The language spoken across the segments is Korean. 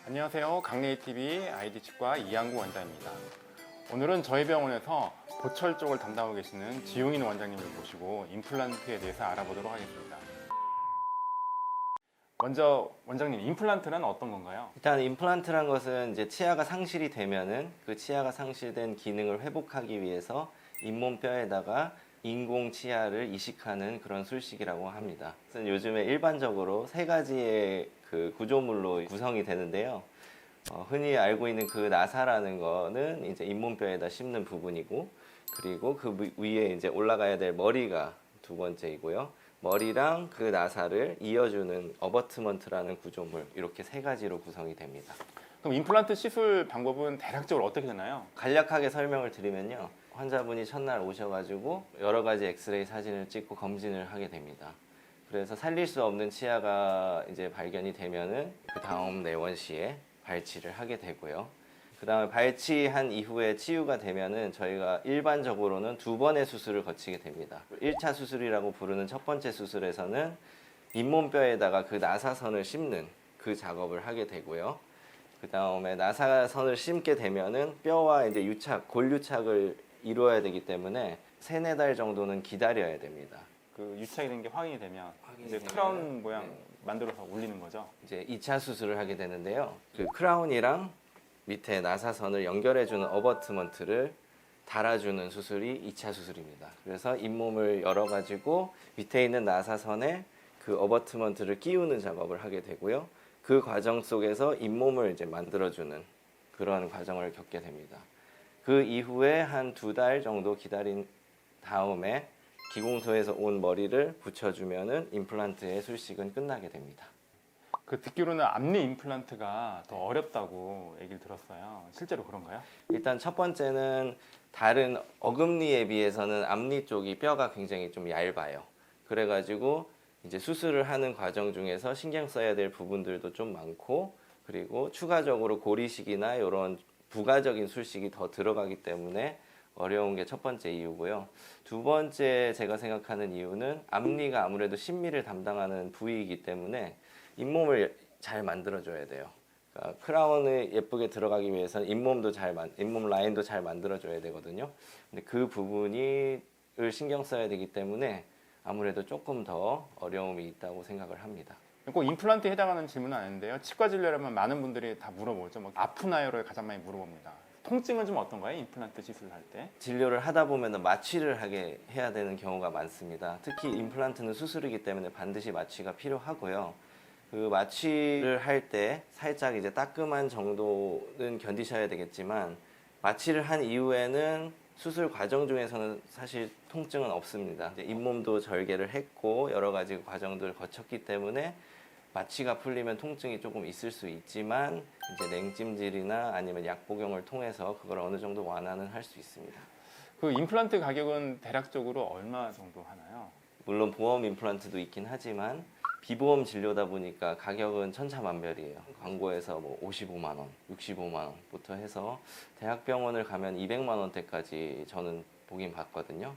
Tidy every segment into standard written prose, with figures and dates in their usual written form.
안녕하세요. 강내이TV 아이디치과 이양구 원장입니다. 오늘은 저희 병원에서 보철 쪽을 담당하고 계시는 지용인 원장님을 모시고 임플란트에 대해서 알아보도록 하겠습니다. 먼저 원장님, 임플란트는 어떤 건가요? 일단 임플란트란 것은 이제 치아가 상실이 되면은 그 치아가 상실된 기능을 회복하기 위해서 잇몸뼈에다가 인공 치아를 이식하는 그런 술식이라고 합니다. 그래서 요즘에 일반적으로 세 가지의 그 구조물로 구성이 되는데요. 흔히 알고 있는 그 나사라는 거는 이제 잇몸뼈에다 심는 부분이고, 그리고 그 위에 이제 올라가야 될 머리가 두 번째이고요. 머리랑 그 나사를 이어주는 어버트먼트라는 구조물, 이렇게 세 가지로 구성이 됩니다. 그럼 임플란트 시술 방법은 대략적으로 어떻게 되나요? 간략하게 설명을 드리면요, 환자분이 첫날 오셔가지고 여러 가지 엑스레이 사진을 찍고 검진을 하게 됩니다. 그래서 살릴 수 없는 치아가 이제 발견이 되면은 그 다음 내원 시에 발치를 하게 되고요. 그 다음에 발치한 이후에 치유가 되면은 저희가 일반적으로는 2번의 수술을 거치게 됩니다. 1차 수술이라고 부르는 첫 번째 수술에서는 잇몸뼈에다가 그 나사선을 심는 그 작업을 하게 되고요. 그 다음에 나사선을 심게 되면은 뼈와 이제 유착, 골유착을 이루어야 되기 때문에 3-4달 정도는 기다려야 됩니다. 그 유착이 된 게 확인이 되면 이제 크라운 모양 만들어서 올리는 거죠? 이제 2차 수술을 하게 되는데요. 그 크라운이랑 밑에 나사선을 연결해주는 어버트먼트를 달아주는 수술이 2차 수술입니다. 그래서 잇몸을 열어가지고 밑에 있는 나사선에 그 어버트먼트를 끼우는 작업을 하게 되고요. 그 과정 속에서 잇몸을 이제 만들어주는 그런 과정을 겪게 됩니다. 그 이후에 한 2달 정도 기다린 다음에 기공소에서 온 머리를 붙여주면은 임플란트의 술식은 끝나게 됩니다. 그 듣기로는 앞니 임플란트가 더 어렵다고 얘기를 들었어요. 실제로 그런가요? 일단 첫 번째는 다른 어금니에 비해서는 앞니 쪽이 뼈가 굉장히 좀 얇아요. 그래가지고 이제 수술을 하는 과정 중에서 신경 써야 될 부분들도 좀 많고, 그리고 추가적으로 고리식이나 이런 부가적인 술식이 더 들어가기 때문에 어려운 게 첫 번째 이유고요. 두 번째 제가 생각하는 이유는 앞니가 아무래도 심미를 담당하는 부위이기 때문에 잇몸을 잘 만들어줘야 돼요. 그러니까 크라운을 예쁘게 들어가기 위해서는 잇몸 라인도 잘 만들어줘야 되거든요. 근데 그 부분을 신경 써야 되기 때문에 아무래도 조금 더 어려움이 있다고 생각을 합니다. 꼭 임플란트에 해당하는 질문은 아닌데요. 치과 진료라면 많은 분들이 다 물어보죠. 뭐 아프나요를 가장 많이 물어봅니다. 통증은 좀 어떤가요? 임플란트 시술할 때? 진료를 하다 보면 마취를 해야 되는 경우가 많습니다. 특히 임플란트는 수술이기 때문에 반드시 마취가 필요하고요. 그 마취를 할 때 살짝 이제 따끔한 정도는 견디셔야 되겠지만, 마취를 한 이후에는 수술 과정 중에서는 사실 통증은 없습니다. 이제 잇몸도 절개를 했고 여러 가지 과정들을 거쳤기 때문에 마취가 풀리면 통증이 조금 있을 수 있지만, 이제 냉찜질이나 아니면 약 복용을 통해서 그걸 어느 정도 완화는 할 수 있습니다. 그 임플란트 가격은 대략적으로 얼마 정도 하나요? 물론 보험 임플란트도 있긴 하지만 비보험 진료다 보니까 가격은 천차만별이에요. 광고에서 뭐 55만 원, 65만 원부터 해서 대학병원을 가면 200만 원대까지 저는 보긴 봤거든요.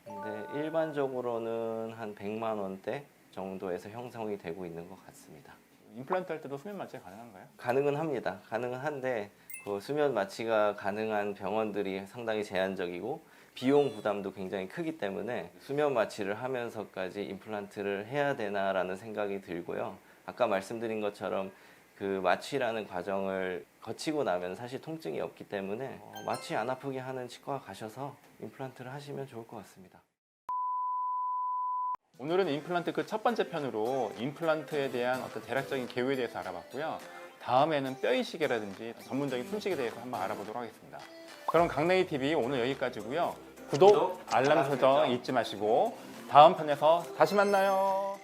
근데 일반적으로는 한 100만 원대 정도에서 형성이 되고 있는 것 같습니다. 임플란트 할 때도 수면 마취 가능한가요? 가능은 합니다. 가능은 한데 그 수면 마취가 가능한 병원들이 상당히 제한적이고 비용 부담도 굉장히 크기 때문에 수면 마취를 하면서까지 임플란트를 해야 되나라는 생각이 들고요. 아까 말씀드린 것처럼 그 마취라는 과정을 거치고 나면 사실 통증이 없기 때문에 마취 안 아프게 하는 치과 가셔서 임플란트를 하시면 좋을 것 같습니다. 오늘은 임플란트 그 첫 번째 편으로 임플란트에 대한 어떤 대략적인 개요에 대해서 알아봤고요. 다음에는 뼈 이식이라든지 전문적인 숨식에 대해서 한번 알아보도록 하겠습니다. 그럼 강내이TV 오늘 여기까지고요. 구독, 알람 설정 잊지 마시고 다음 편에서 다시 만나요.